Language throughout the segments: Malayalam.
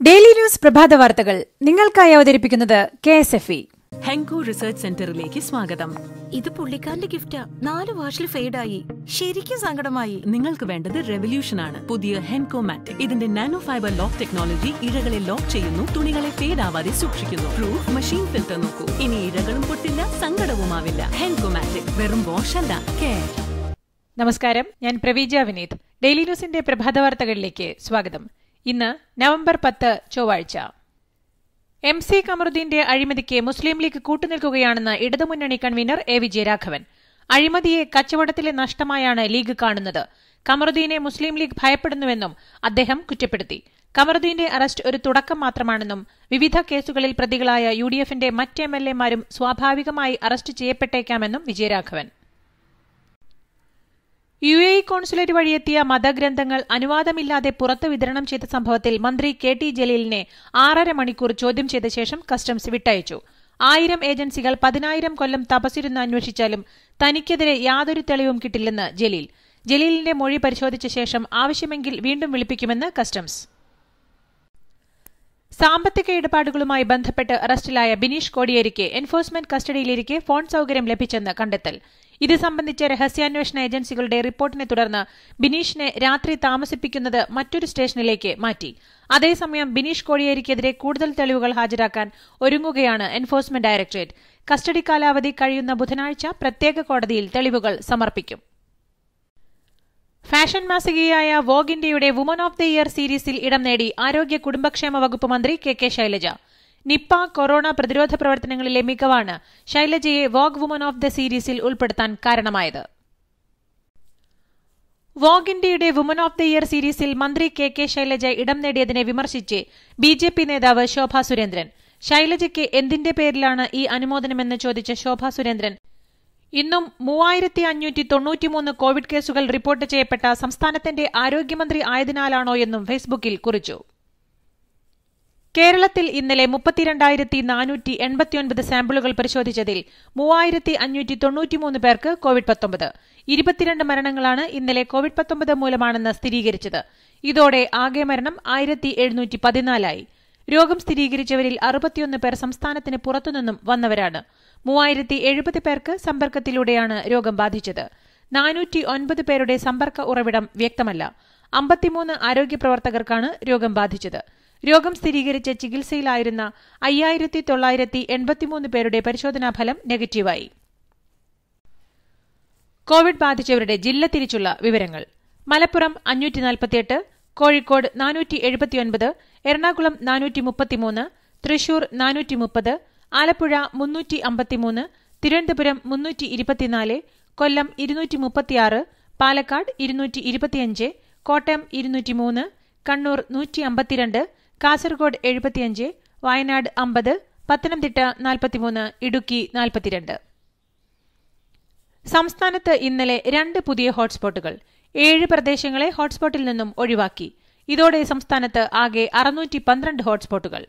ഡെയിലി ന്യൂസ് പ്രഭാത വാർത്തകൾ നിങ്ങൾക്കായി അവതരിപ്പിക്കുന്നത് KSFE. ഹെങ്കോ റിസർച്ച് സെന്ററിലേക്ക് സ്വാഗതം. ഇത് പുള്ളിക്കാരന്റെ ഗിഫ്റ്റാ. 4 വാഷിൽ ഫെയ്ഡായി. ശരിക്കും സങ്കടമായി. നിങ്ങൾക്ക് വേണ്ടത് റെവല്യൂഷൻ ആണ്. പുതിയ ഹെൻകോ മാറ്റിക്. ഇതിന്റെ നാനോ ഫൈബർ ലോക്ക് ടെക്നോളജി ഇഴകളെ ലോക്ക് ചെയ്യുന്നു, തുണികളെ ഫേഡ് ആവാതെ സൂക്ഷിക്കുന്നു. പ്രൂഫ് മെഷീൻ ഫിൽറ്റർ നോക്കൂ. ഇനി ഇഴകളും പൊട്ടില്ല, സങ്കടവുമാവില്ല. ഹെൻകോ മാറ്റിക് വെറും വാഷ് അല്ല, കെയർ. നമസ്കാരം, ഞാൻ പ്രവീജ വിനീത്. ഡെയിലി ന്യൂസിന്റെ പ്രഭാത വാർത്തകളിലേക്ക് സ്വാഗതം. ഇന്ന് നവംബർ 10 ചൊവ്വാഴ്ച. MC കമറുദ്ദീന്റെ അഴിമതിക്ക് മുസ്ലിം ലീഗ് കൂട്ടുനിൽക്കുകയാണെന്ന് ഇടതുമുന്നണി കൺവീനർ A. വിജയരാഘവൻ. അഴിമതിയെ കച്ചവടത്തിലെ നഷ്ടമായാണ് ലീഗ് കാണുന്നത്. കമറുദ്ദീനെ മുസ്ലിം ലീഗ് ഭയപ്പെടുന്നുവെന്നും അദ്ദേഹം കുറ്റപ്പെടുത്തി. കമറുദ്ദീന്റെ അറസ്റ്റ് ഒരു തുടക്കം മാത്രമാണെന്നും വിവിധ കേസുകളിൽ പ്രതികളായ UDFന്റെ മറ്റ് MLA-മാരും സ്വാഭാവികമായി അറസ്റ്റ് ചെയ്യപ്പെട്ടേക്കാമെന്നും വിജയരാഘവൻ. UAE കോൺസുലേറ്റ് വഴിയെത്തിയ മതഗ്രന്ഥങ്ങൾ അനുവാദമില്ലാതെ പുറത്ത് വിതരണം ചെയ്ത സംഭവത്തിൽ മന്ത്രി KT ജലീലിനെ 6.5 മണിക്കൂർ ചോദ്യം ചെയ്ത ശേഷം കസ്റ്റംസ് വിട്ടയച്ചു. 1000 ഏജൻസികൾ 10,000 കൊല്ലം തപസ്സിരുന്ന് അന്വേഷിച്ചാലും തനിക്കെതിരെ യാതൊരു തെളിവും കിട്ടില്ലെന്ന് ജലീൽ. ജലീലിന്റെ മൊഴി പരിശോധിച്ച ശേഷം ആവശ്യമെങ്കിൽ വീണ്ടും വിളിപ്പിക്കുമെന്ന് കസ്റ്റംസ്. സാമ്പത്തിക ഇടപാടുകളുമായി ബന്ധപ്പെട്ട് അറസ്റ്റിലായ ബിനീഷ് കോടിയേരിക്ക് എൻഫോഴ്സ്മെന്റ് കസ്റ്റഡിയിലിരിക്കെ ഫോൺ സൌകര്യം ലഭിച്ചെന്ന് കണ്ടെത്തൽ. ഇത് സംബന്ധിച്ച രഹസ്യാന്വേഷണ ഏജൻസികളുടെ റിപ്പോർട്ടിനെ തുടർന്ന് ബിനീഷിനെ രാത്രി താമസിപ്പിക്കുന്നത് മറ്റൊരു സ്റ്റേഷനിലേക്ക് മാറ്റി. അതേസമയം ബിനീഷ് കോടിയേരിക്കെതിരെ കൂടുതൽ തെളിവുകൾ ഹാജരാക്കാൻ ഒരുങ്ങുകയാണ് എൻഫോഴ്സ്മെന്റ് ഡയറക്ടറേറ്റ്. കസ്റ്റഡി കാലാവധി കഴിയുന്ന ബുധനാഴ്ച പ്രത്യേക കോടതിയിൽ തെളിവുകൾ സമർപ്പിക്കും. ഫാഷൻ മാസികയായ വോഗ് ഇന്ത്യയുടെ വുമൺ ഓഫ് ദ ഇയർ സീരീസിൽ ഇടം നേടി ആരോഗ്യ കുടുംബക്ഷേമ വകുപ്പ് മന്ത്രി KK ശൈലജ. നിപ്പ കൊറോണ പ്രതിരോധ പ്രവർത്തനങ്ങളിലെ മികവാണ് ശൈലജയെ വോഗ് വുമൺ ഓഫ് ദ സീരീസിൽ ഉൾപ്പെടുത്താൻ കാരണമായത്. വോഗ് ഇന്ത്യയുടെ വുമൺ ഓഫ് ദ ഇയർ സീരീസിൽ മന്ത്രി KK ശൈലജ ഇടം നേടിയതിനെ വിമർശിച്ച് BJP നേതാവ് ശോഭാ സുരേന്ദ്രൻ. ശൈലജയ്ക്ക് എന്തിന്റെ പേരിലാണ് ഈ അനുമോദനമെന്ന് ചോദിച്ച ശോഭാ സുരേന്ദ്രൻ, ഇന്നും 3593 കോവിഡ് കേസുകൾ റിപ്പോർട്ട് ചെയ്യപ്പെട്ട സംസ്ഥാനത്തിന്റെ ആരോഗ്യമന്ത്രി ആയതിനാലാണോ എന്നും ഫേസ്ബുക്കിൽ കുറിച്ചു. കേരളത്തിൽ ഇന്നലെ 32,489 സാമ്പിളുകൾ പരിശോധിച്ചതിൽ 3,593 പേർക്ക് കോവിഡ്-19. 22 മരണങ്ങളാണ് ഇന്നലെ കോവിഡ്-19 മൂലമാണെന്ന് സ്ഥിരീകരിച്ചത്. ഇതോടെ ആകെ മരണം 1,714 രോഗം സ്ഥിരീകരിച്ചവരിൽ 61 പേർ സംസ്ഥാനത്തിന് പുറത്തുനിന്നും വന്നവരാണ്. 3,070 പേർക്ക് സമ്പർക്കത്തിലൂടെയാണ് രോഗം ബാധിച്ചത്. 409 പേരുടെ സമ്പർക്ക ഉറവിടം വ്യക്തമല്ല. 53 ആരോഗ്യ പ്രവർത്തകർക്കാണ് രോഗം ബാധിച്ചത്. രോഗം സ്ഥിരീകരിച്ച് ചികിത്സയിലായിരുന്ന 5,983 പേരുടെ പരിശോധനാഫലം നെഗറ്റീവായി. കോവിഡ് ബാധിച്ചവരുടെ ജില്ല തിരിച്ചുള്ള വിവരങ്ങൾ: മലപ്പുറം 548, കോഴിക്കോട് 479, എറണാകുളം 433, തൃശൂർ 430, ആലപ്പുഴ 353, തിരുവനന്തപുരം 324, കൊല്ലം 236, പാലക്കാട് 225, കോട്ടയം 203, കണ്ണൂർ 152, കാസർഗോഡ് 75, വയനാട് 50, പത്തനംതിട്ട 43, ഇടുക്കി 42. സംസ്ഥാനത്ത് ഇന്നലെ 2 പുതിയ ഹോട്ട്സ്പോട്ടുകൾ. 7 പ്രദേശങ്ങളെ ഹോട്ട്സ്പോട്ടിൽ നിന്നും ഒഴിവാക്കി. ഇതോടെ സംസ്ഥാനത്ത് ആകെ 612 ഹോട്ട്സ്പോട്ടുകൾ.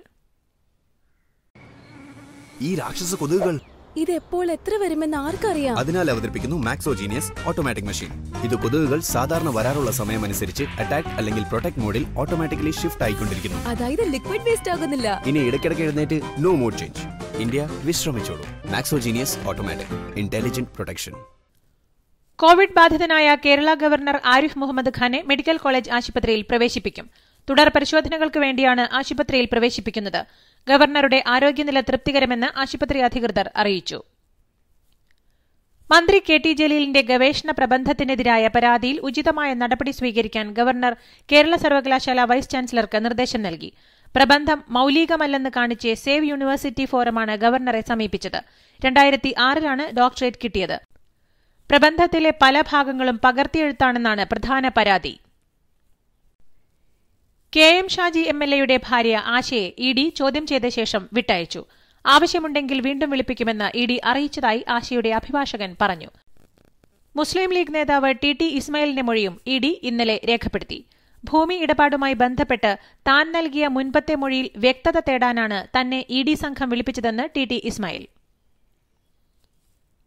ഈ രാക്ഷസ കൊതുകുകൾ ഇത് എപ്പോൾ എത്ര വരുമെന്ന് ആർക്കറിയാം? അതിനാൽ അവതരിപ്പിക്കുന്നു മാക്സോജീനിയസ് ഓട്ടോമാറ്റിക് മെഷീൻ. ഇത് കൊതുകുകൾ സാധാരണ വരാറുള്ള സമയമനുസരിച്ച് അറ്റാക്ക് അല്ലെങ്കിൽ പ്രൊട്ടക്ട് മോഡിൽ ഓട്ടോമാറ്റിക്കലി ഷിഫ്റ്റ് ആയിക്കൊണ്ടിരിക്കുന്നു. അതായത് ലിക്വിഡ് വേസ്റ്റ് ആകുന്നില്ല. ഇനി ഇടയ്ക്കിടയ്ക്ക് എഴുന്നേറ്റ് നോ മോഡ് ചേഞ്ച്. ഇന്ത്യ വിശ്രമിച്ചോളൂ. Maxo Genius automatic intelligent protection. Covid ബാധിതനായ കേരള ഗവർണർ ആരിഫ് മുഹമ്മദ് ഖാനെ മെഡിക്കൽ കോളേജ് ആശുപത്രിയിൽ പ്രവേശിപ്പിക്കും. തുടർ പരിശോധനകൾക്ക് വേണ്ടിയാണ് ആശുപത്രിയിൽ പ്രവേശിപ്പിക്കുന്നത്. ഗവർണറുടെ ആരോഗ്യനില തൃപ്തികരമെന്ന് ആശുപത്രി അധികൃതർ അറിയിച്ചു. മന്ത്രി KT ജലീലിന്റെ ഗവേഷണ പ്രബന്ധത്തിനെതിരായ പരാതിയിൽ ഉചിതമായ നടപടി സ്വീകരിക്കാൻ ഗവർണർ കേരള സർവകലാശാല വൈസ് ചാൻസലർക്ക് നിർദ്ദേശം നൽകി. പ്രബന്ധം മൌലികമല്ലെന്ന് കാണിച്ച് സേവ് യൂണിവേഴ്സിറ്റി ഫോറമാണ് ഗവർണറെ സമീപിച്ചത്. 2006 ഡോക്ടറേറ്റ് കിട്ടിയത്. പ്രബന്ധത്തിലെ പല ഭാഗങ്ങളും പകർത്തിയെഴുത്താണെന്നാണ് പ്രധാന പരാതി. KM ഷാജി MLA-യുടെ ഭാര്യ ആശയെ ED ചോദ്യം ചെയ്ത ശേഷം വിട്ടയച്ചു. ആവശ്യമുണ്ടെങ്കിൽ വീണ്ടും വിളിപ്പിക്കുമെന്ന് ED അറിയിച്ചതായി ആശയുടെ അഭിഭാഷകൻ പറഞ്ഞു. മുസ്ലിം ലീഗ് നേതാവ് TT ഇസ്മായിലിന്റെ മൊഴിയും ED ഇന്നലെ രേഖപ്പെടുത്തി. ഭൂമി ഇടപാടുമായി ബന്ധപ്പെട്ട് താൻ നൽകിയ മുൻപത്തെ മൊഴിയിൽ വ്യക്തത തേടാനാണ് തന്നെ ED സംഘം വിളിപ്പിച്ചതെന്ന് TT ഇസ്മായിൽ.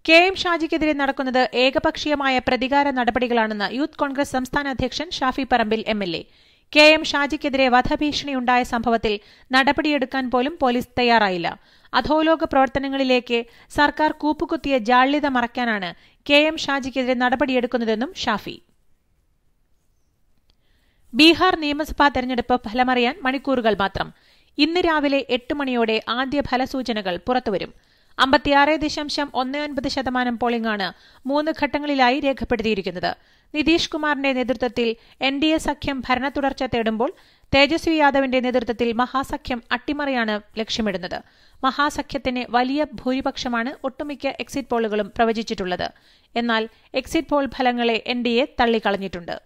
KM ഷാജിക്കെതിരെ നടക്കുന്നത് ഏകപക്ഷീയമായ പ്രതികാര നടപടികളാണെന്ന് യൂത്ത് കോൺഗ്രസ് സംസ്ഥാന അധ്യക്ഷൻ ഷാഫി പറമ്പിൽ MLA. KM ഷാജിക്കെതിരെ വധഭീഷണിയുണ്ടായ സംഭവത്തിൽ നടപടിയെടുക്കാൻ പോലും പോലീസ് തയ്യാറായില്ല. അധോലോക പ്രവർത്തനങ്ങളിലേക്ക് സർക്കാർ കൂപ്പുകുത്തിയ ജാള്യത മറയ്ക്കാനാണ് KM ഷാജിക്കെതിരെ നടപടിയെടുക്കുന്നതെന്നും ഷാഫി. ബീഹാർ നിയമസഭാ തെരഞ്ഞെടുപ്പ് ഫലമറിയാൻ മണിക്കൂറുകൾ മാത്രം. ഇന്ന് രാവിലെ 8 മണിയോടെ ആദ്യ ഫലസൂചനകൾ പുറത്തുവരും. 56.19% പോളിംഗാണ് 3 ഘട്ടങ്ങളിലായി രേഖപ്പെടുത്തിയിരിക്കുന്നത്. നിതീഷ് കുമാറിന്റെ നേതൃത്വത്തിൽ NDA സഖ്യം ഭരണത്തുടർച്ച തേടുമ്പോൾ തേജസ്വി യാദവിന്റെ നേതൃത്വത്തിൽ മഹാസഖ്യം അട്ടിമറിയാണ് ലക്ഷ്യമിടുന്നത്. മഹാസഖ്യത്തിന് വലിയ ഭൂരിപക്ഷമാണ് ഒട്ടുമിക്ക എക്സിറ്റ് പോളുകളും പ്രവചിച്ചിട്ടുള്ളത്. എന്നാൽ എക്സിറ്റ് പോൾ ഫലങ്ങളെ NDA തള്ളിക്കളഞ്ഞിട്ടുണ്ട്.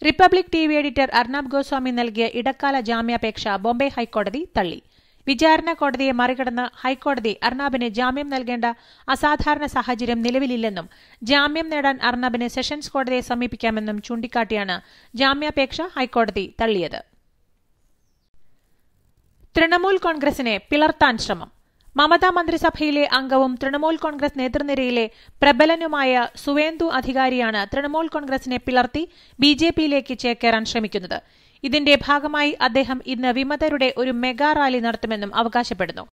Republic TV editor Arnab Goswami നൽകിയ ഇടക്കാല ജാമ്യാപേക്ഷ ബോംബെ ഹൈക്കോടതി തള്ളി. വിചാരണ കോടതിയെ മറികടന്ന് ഹൈക്കോടതി അർണബിന് ജാമ്യം നൽകേണ്ട അസാധാരണ സാഹചര്യം നിലവിലില്ലെന്നും ജാമ്യം നേടാൻ അർണബിന് സെഷൻസ് കോടതിയെ സമീപിക്കാമെന്നും ചൂണ്ടിക്കാട്ടിയാണ് ജാമ്യാപേക്ഷ ഹൈക്കോടതി തള്ളിയത്. തൃണമൂൽ കോൺഗ്രസിനെ പിളർത്താൻ ശ്രമം. മമതാ മന്ത്രിസഭയിലെ അംഗവും തൃണമൂൽ കോൺഗ്രസ് നേതൃനിരയിലെ പ്രബലനുമായ സുവേന്ദു അധികാരിയാണ് തൃണമൂൽ കോൺഗ്രസിനെ പിളർത്തി BJPയിലേക്ക് ചേക്കേറാൻ ശ്രമിക്കുന്നത്. ഇതിന്റെ ഭാഗമായി അദ്ദേഹം ഇന്ന് വിമതരുടെ ഒരു മെഗാ റാലി നടത്തുമെന്നും അവകാശപ്പെടുന്നു.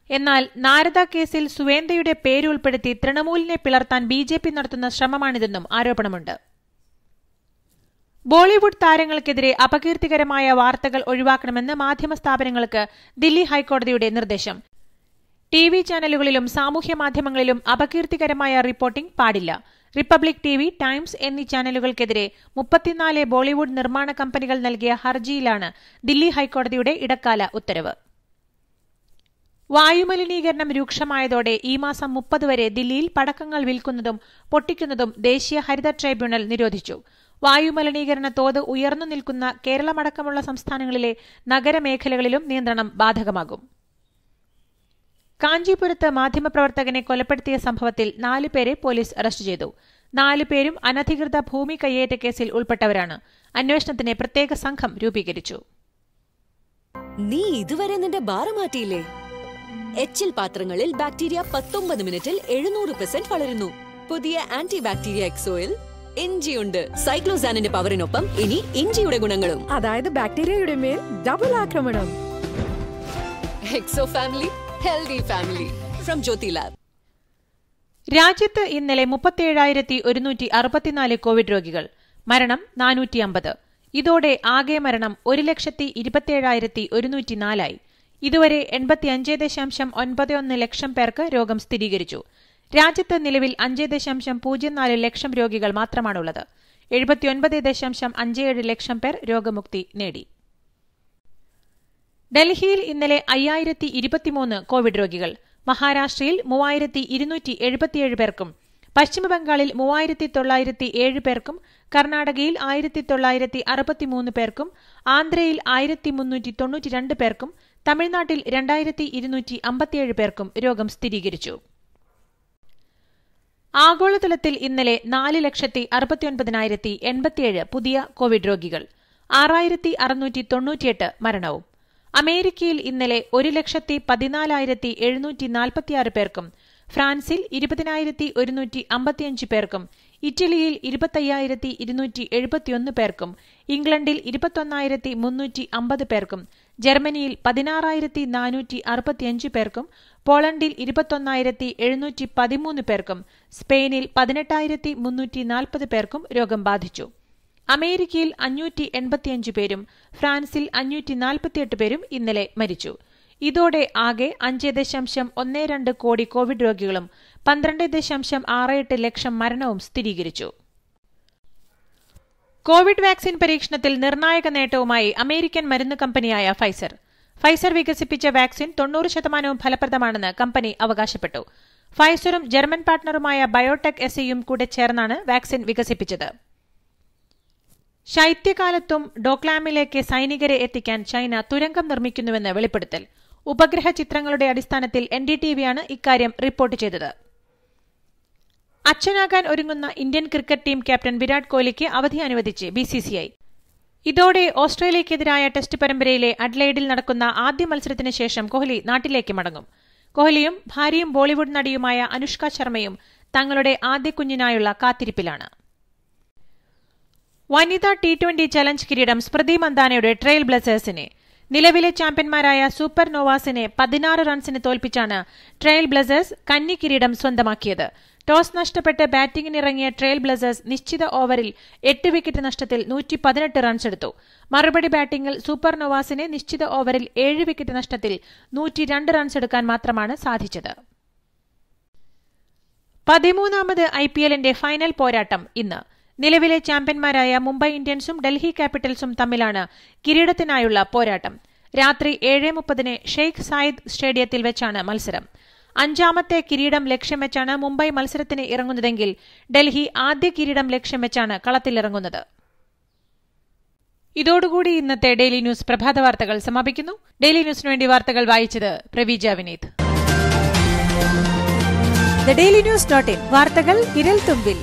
എന്നാൽ നാരദ കേസിൽ സുവേന്ദയുടെ പേരുൾപ്പെടുത്തി തൃണമൂലിനെ പിളർത്താൻ BJP നടത്തുന്ന ശ്രമമാണിതെന്നും ആരോപണമുണ്ട്. ബോളിവുഡ് താരങ്ങൾക്കെതിരെ അപകീർത്തികരമായ വാർത്തകൾ ഒഴിവാക്കണമെന്ന് മാധ്യമ സ്ഥാപനങ്ങൾക്ക് ദില്ലി ഹൈക്കോടതിയുടെ നിർദ്ദേശം. TV ചാനലുകളിലും സാമൂഹ്യ മാധ്യമങ്ങളിലും അപകീർത്തികരമായ റിപ്പോർട്ടിംഗ് പാടില്ല. റിപ്പബ്ലിക് TV, ടൈംസ് എന്നീ ചാനലുകൾക്കെതിരെ 34 ബോളിവുഡ് നിർമ്മാണ കമ്പനികൾ നൽകിയ ഹർജിയിലാണ് ദില്ലി ഹൈക്കോടതിയുടെ ഇടക്കാല ഉത്തരവ്. വായുമലിനീകരണം രൂക്ഷമായതോടെ ഈ മാസം 30 വരെ ദില്ലിയിൽ പടക്കങ്ങൾ വിൽക്കുന്നതും പൊട്ടിക്കുന്നതും ദേശീയ ഹരിത ട്രൈബ്യൂണൽ നിരോധിച്ചു. വായുമലിനീകരണ തോത് ഉയർന്നു നിൽക്കുന്ന കേരളമടക്കമുള്ള സംസ്ഥാനങ്ങളിലെ നഗരമേഖലകളിലും നിയന്ത്രണം ബാധകമാകും. കാഞ്ചീപുരത്ത് മാധ്യമപ്രവർത്തകനെ കൊലപ്പെടുത്തിയ സംഭവത്തിൽ 4 പേരെ പോലീസ് അറസ്റ്റ് ചെയ്തു. 4 പേരും അനധികൃത ഭൂമി കയ്യേറ്റ കേസിൽ ഉൾപ്പെട്ടവരാണ്. അന്വേഷണത്തിന് പ്രത്യേക സംഘം രൂപീകരിച്ചു. നീ ഇതുവരെ നിന്റെ ബാർ മാറ്റിയില്ലേ? HL പാത്രങ്ങളിൽ ബാക്ടീരിയ 19 മിനിറ്റിൽ 700% വളരുന്നു. പുതിയ ആന്റി ബാക്ടീരിയ എക്സോയിൽ ഇഞ്ചിയുണ്ട്. സൈക്ലോസാനിന്റെ പവറിനൊപ്പം ഇനി ഇഞ്ചിയുടെ ഗുണങ്ങളും. അതായത് ബാക്ടീരിയയുടെ മേൽ ഡബിൾ ആക്രമണം. Exo family, healthy family from Jyothy lab. രാജ്യത്ത് ഇന്നലെ 37,164 കോവിഡ് രോഗികൾ. മരണം 450. ഇതോടെ ആകെ മരണം 1,27,104 ഇതുവരെ 85.91 ലക്ഷം പേർക്ക് രോഗം സ്ഥിരീകരിച്ചു. രാജ്യത്ത് നിലവിൽ 5.04 ലക്ഷം രോഗികൾ മാത്രമാണുള്ളത്. 79.57 ലക്ഷം പേർ രോഗമുക്തി നേടി. ഡൽഹിയിൽ ഇന്നലെ 5023 കോവിഡ് രോഗികൾ. മഹാരാഷ്ട്രയിൽ 3277 പേർക്കും പശ്ചിമബംഗാളിൽ 3907 പേർക്കും കർണാടകയിൽ 1963 പേർക്കും ആന്ധ്രയിൽ 1392 പേർക്കും തമിഴ്നാട്ടിൽ 2257 പേർക്കും രോഗം സ്ഥിരീകരിച്ചു. ആഗോളതലത്തിൽ ഇന്നലെ 4,69,087 പുതിയ കോവിഡ് രോഗികൾ. 6,698 മരണവും. അമേരിക്കയിൽ ഇന്നലെ 1,14,746 പേർക്കും ഫ്രാൻസിൽ 20,155 പേർക്കും ഇറ്റലിയിൽ 25,271 പേർക്കും ഇംഗ്ലണ്ടിൽ 21,350 പേർക്കും ജർമ്മനിയിൽ 16,465 പേർക്കും പോളണ്ടിൽ 21,713 പേർക്കും സ്പെയിനിൽ 18,340 പേർക്കും രോഗം ബാധിച്ചു. അമേരിക്കയിൽ 585 പേരും ഫ്രാൻസിൽ 548 പേരും ഇന്നലെ മരിച്ചു. ഇതോടെ ആകെ 5.12 കോടി കോവിഡ് രോഗികളും 12.68 ലക്ഷം മരണവും സ്ഥിരീകരിച്ചു. കോവിഡ് വാക്സിൻ പരീക്ഷണത്തിൽ നിർണായക നേട്ടവുമായി അമേരിക്കൻ മരുന്ന് കമ്പനിയായ ഫൈസർ. ഫൈസർ വികസിപ്പിച്ച വാക്സിൻ 90% ഫലപ്രദമാണെന്ന് കമ്പനി അവകാശപ്പെട്ടു. ഫൈസറും ജർമ്മൻ പാർട്ണറുമായ ബയോടെക് SEയും കൂടെ ചേർന്നാണ് വാക്സിൻ വികസിപ്പിച്ചത്. ശൈത്യകാലത്തും ഡോക്ലാമിലേക്ക് സൈനികരെ എത്തിക്കാൻ ചൈന തുരങ്കം നിർമ്മിക്കുന്നുവെന്ന് വെളിപ്പെടുത്തൽ. ഉപഗ്രഹ ചിത്രങ്ങളുടെ അടിസ്ഥാനത്തിൽ NDTVയാണ് ഇക്കാര്യം റിപ്പോർട്ട് ചെയ്തത്. അച്ഛനാകാൻ ഒരുങ്ങുന്ന Indian cricket team captain Virat കോഹ്ലിക്ക് അവധി അനുവദിച്ച് BCCI. ഇതോടെ ഓസ്ട്രേലിയക്കെതിരായ ടെസ്റ്റ് പരമ്പരയിലെ അഡ്ലൈഡിൽ നടക്കുന്ന ആദ്യ മത്സരത്തിന് ശേഷം കോഹ്ലി നാട്ടിലേക്ക് മടങ്ങും. കോഹ്ലിയും ഭാര്യയും ബോളിവുഡ് നടിയുമായ അനുഷ്ക ശർമ്മയും തങ്ങളുടെ ആദ്യ കുഞ്ഞിനായുള്ള കാത്തിരിപ്പിലാണ്. വനിതാ T20 ചലഞ്ച് കിരീടം സ്മൃതി മന്ദാനയുടെ ട്രെയിൽ ബ്ലേസേഴ്സിനെ. നിലവിലെ ചാമ്പ്യന്മാരായ സൂപ്പർ നോവാസിനെ 16 റൺസിന് തോൽപ്പിച്ചാണ് ട്രെയിൽ ബ്ലേസേഴ്സ് കന്നി കിരീടം സ്വന്തമാക്കിയത്. ടോസ് നഷ്ടപ്പെട്ട് ബാറ്റിംഗിനിറങ്ങിയ ട്രെയിൽ ബ്ലേസേഴ്സ് നിശ്ചിത ഓവറിൽ 8 വിക്കറ്റ് നഷ്ടത്തിൽ 118 റൺസ് എടുത്തു. മറുപടി ബാറ്റിംഗിൽ സൂപ്പർ നോവാസിനെ നിശ്ചിത ഓവറിൽ 7 വിക്കറ്റ് നഷ്ടത്തിൽ 102 റൺസ് എടുക്കാൻ മാത്രമാണ് സാധിച്ചത്. 13ാമത് IPLന്റെ ഫൈനൽ പോരാട്ടം ഇന്ന്. നിലവിലെ ചാമ്പ്യന്മാരായ മുംബൈ ഇന്ത്യൻസും ഡൽഹി ക്യാപിറ്റൽസും തമ്മിലാണ് കിരീടത്തിനായുള്ള പോരാട്ടം. രാത്രി 7:30 ഷെയ്ഖ് സായിദ് സ്റ്റേഡിയത്തിൽ വെച്ചാണ് മത്സരം. 5ാമത്തെ കിരീടം ലക്ഷ്യം വെച്ചാണ് മുംബൈ മത്സരത്തിന് ഇറങ്ങുന്നതെങ്കിൽ ഡൽഹി ആദ്യ കിരീടം ലക്ഷ്യം വെച്ചാണ് കളത്തിലിറങ്ങുന്നത്. ഇതോടുകൂടി ഇന്നത്തെ ഡെയിലി ന്യൂസ് പ്രഭാത വാർത്തകൾ സമാപിക്കുന്നു. ഡെയിലി ന്യൂസിനു വേണ്ടി വാർത്തകൾ വായിച്ചത് Praveeja Vineeth. The daily news .in വാർത്തകൾ വിരൽ തുമ്പിൽ.